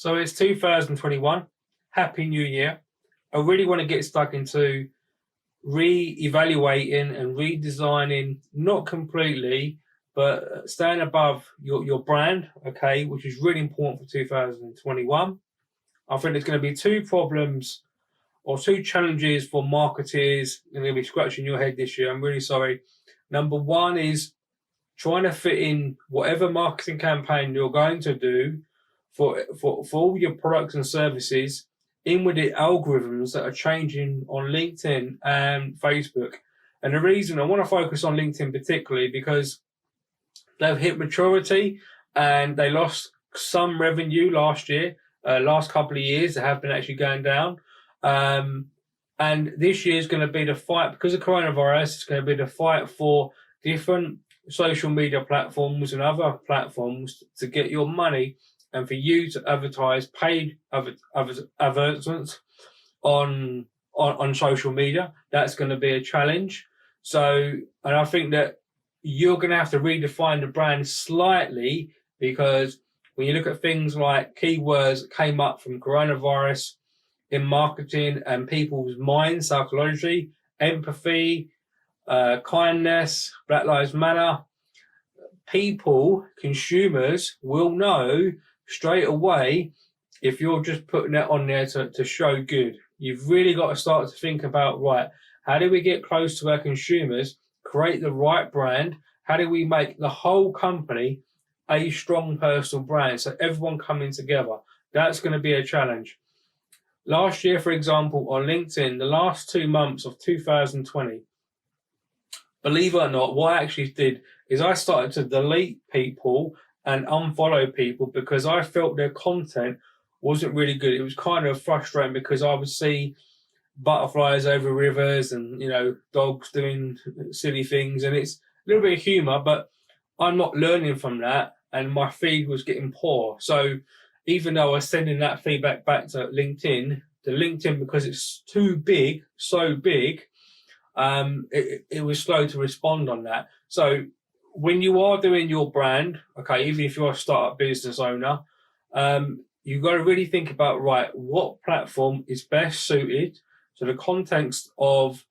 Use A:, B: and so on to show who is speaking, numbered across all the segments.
A: So it's 2021. Happy New Year. I really want to get stuck into re-evaluating and redesigning, not completely, but staying above your brand, okay, which is really important for 2021. I think there's going to be two problems or two challenges for marketers. You're going to be scratching your head this year. I'm really sorry. Number one is trying to fit in whatever marketing campaign you're going to do for all your products and services in with the algorithms that are changing on LinkedIn and Facebook. And the reason I want to focus on LinkedIn particularly because they've hit maturity and they lost some revenue last year. Last couple of years, they have been actually going down. And this year is going to be the fight, because of coronavirus, it's going to be the fight for different social media platforms and other platforms to get your money and for you to advertise paid advertisements on social media. That's going to be a challenge. So, and I think that you're going to have to redefine the brand slightly, because when you look at things like keywords that came up from coronavirus in marketing and people's minds, psychology, empathy, kindness, Black Lives Matter, people, consumers will know straight away if you're just putting it on there to show good. You've really got to start to think about, right, how do we get close to our consumers, create the right brand? How do we make the whole company a strong personal brand? So everyone coming together. That's going to be a challenge. Last year, for example, on LinkedIn, the last 2 months of 2020, believe it or not, what I actually did is I started to delete people and unfollow people because I felt their content wasn't really good. It was kind of frustrating because I would see butterflies over rivers and, dogs doing silly things. And it's a little bit of humor, but I'm not learning from that. And my feed was getting poor. So even though I was sending that feedback back to LinkedIn, because it's too big, so big, it was slow to respond on that. So when you are doing your brand, okay, even if you're a startup business owner, you've got to really think about, right, what platform is best suited to the context of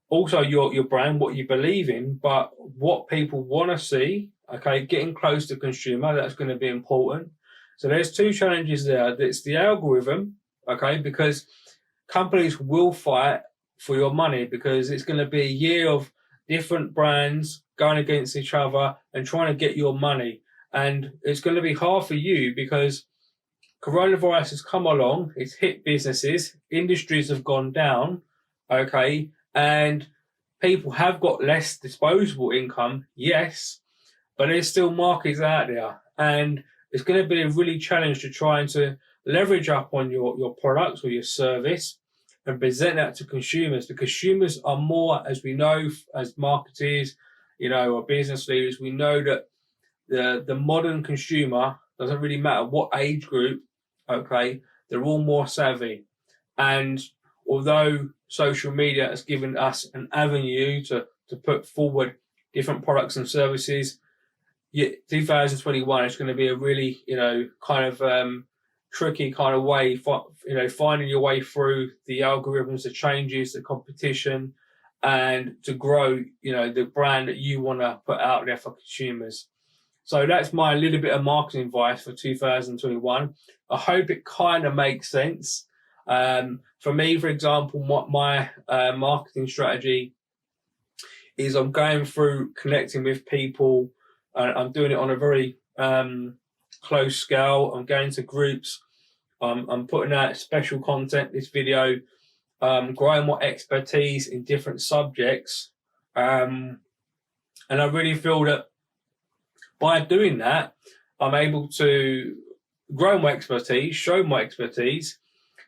A: also your brand, what you believe in, but what people want to see, okay, getting close to consumer, that's going to be important. So there's two challenges there. It's the algorithm, okay, because companies will fight for your money because it's going to be a year of different brands going against each other and trying to get your money. And it's going to be hard for you because coronavirus has come along, it's hit businesses, industries have gone down, okay, and people have got less disposable income, yes, but there's still markets out there. And it's going to be a really challenge to trying to leverage up on your products or your service and present that to consumers. The consumers are more, as we know, as marketers, or business leaders, we know that the modern consumer, doesn't really matter what age group, okay, they're all more savvy. And although social media has given us an avenue to put forward different products and services, 2021 is going to be a really, tricky kind of way for, finding your way through the algorithms, the changes, the competition, and to grow, the brand that you want to put out there for consumers. So that's my little bit of marketing advice for 2021. I hope it kind of makes sense. For me, for example, my marketing strategy is I'm going through connecting with people. I'm doing it on a very close scale. I'm going to groups. I'm putting out special content, this video, growing my expertise in different subjects. And I really feel that by doing that, I'm able to grow my expertise, show my expertise,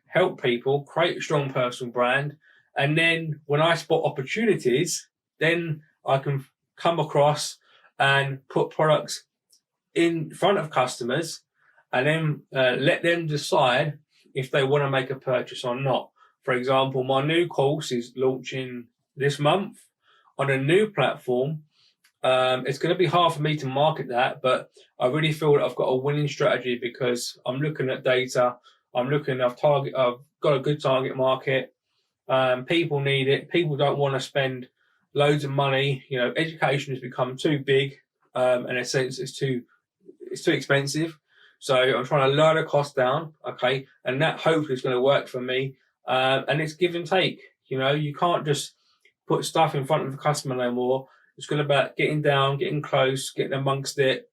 A: help people, create a strong personal brand. And then when I spot opportunities, then I can come across and put products in front of customers and then let them decide if they want to make a purchase or not. For example, my new course is launching this month on a new platform It's going to be hard for me to market that, but I really feel that I've got a winning strategy because I'm looking at data. I've got a good target market. People need it. People don't want to spend loads of money. You know, education has become too big, in a sense, it's too expensive. So I'm trying to lower the cost down, okay, and that hopefully is going to work for me. And it's give and take. You know, you can't just put stuff in front of the customer no more. It's going to be about getting down, getting close, getting amongst it,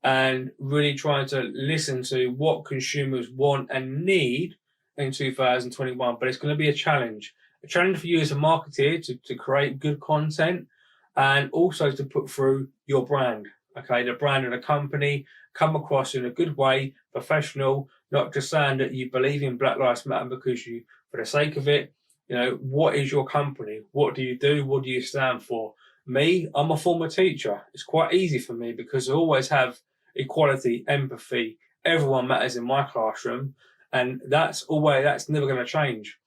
A: and really trying to listen to what consumers want and need in 2021. But it's going to be a challenge for you as a marketer to create good content and also to put through your brand. Okay, the brand of the company, come across in a good way, professional, not just saying that you believe in Black Lives Matter because you, for the sake of it. You know, what is your company? What do you do? What do you stand for? Me, I'm a former teacher. It's quite easy for me because I always have equality, empathy. Everyone matters in my classroom, and that's never going to change.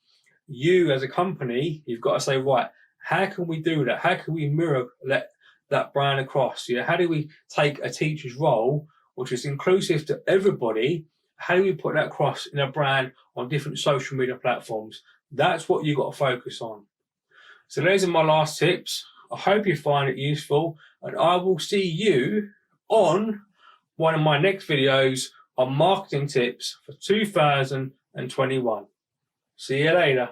A: You as a company, you've got to say, right, how can we do that? How can we mirror that brand across? You know, how do we take a teacher's role, which is inclusive to everybody? How do we put that across in a brand on different social media platforms? That's what you've got to focus on. So those are my last tips. I hope you find it useful, and I will see you on one of my next videos on marketing tips for 2021. See you later.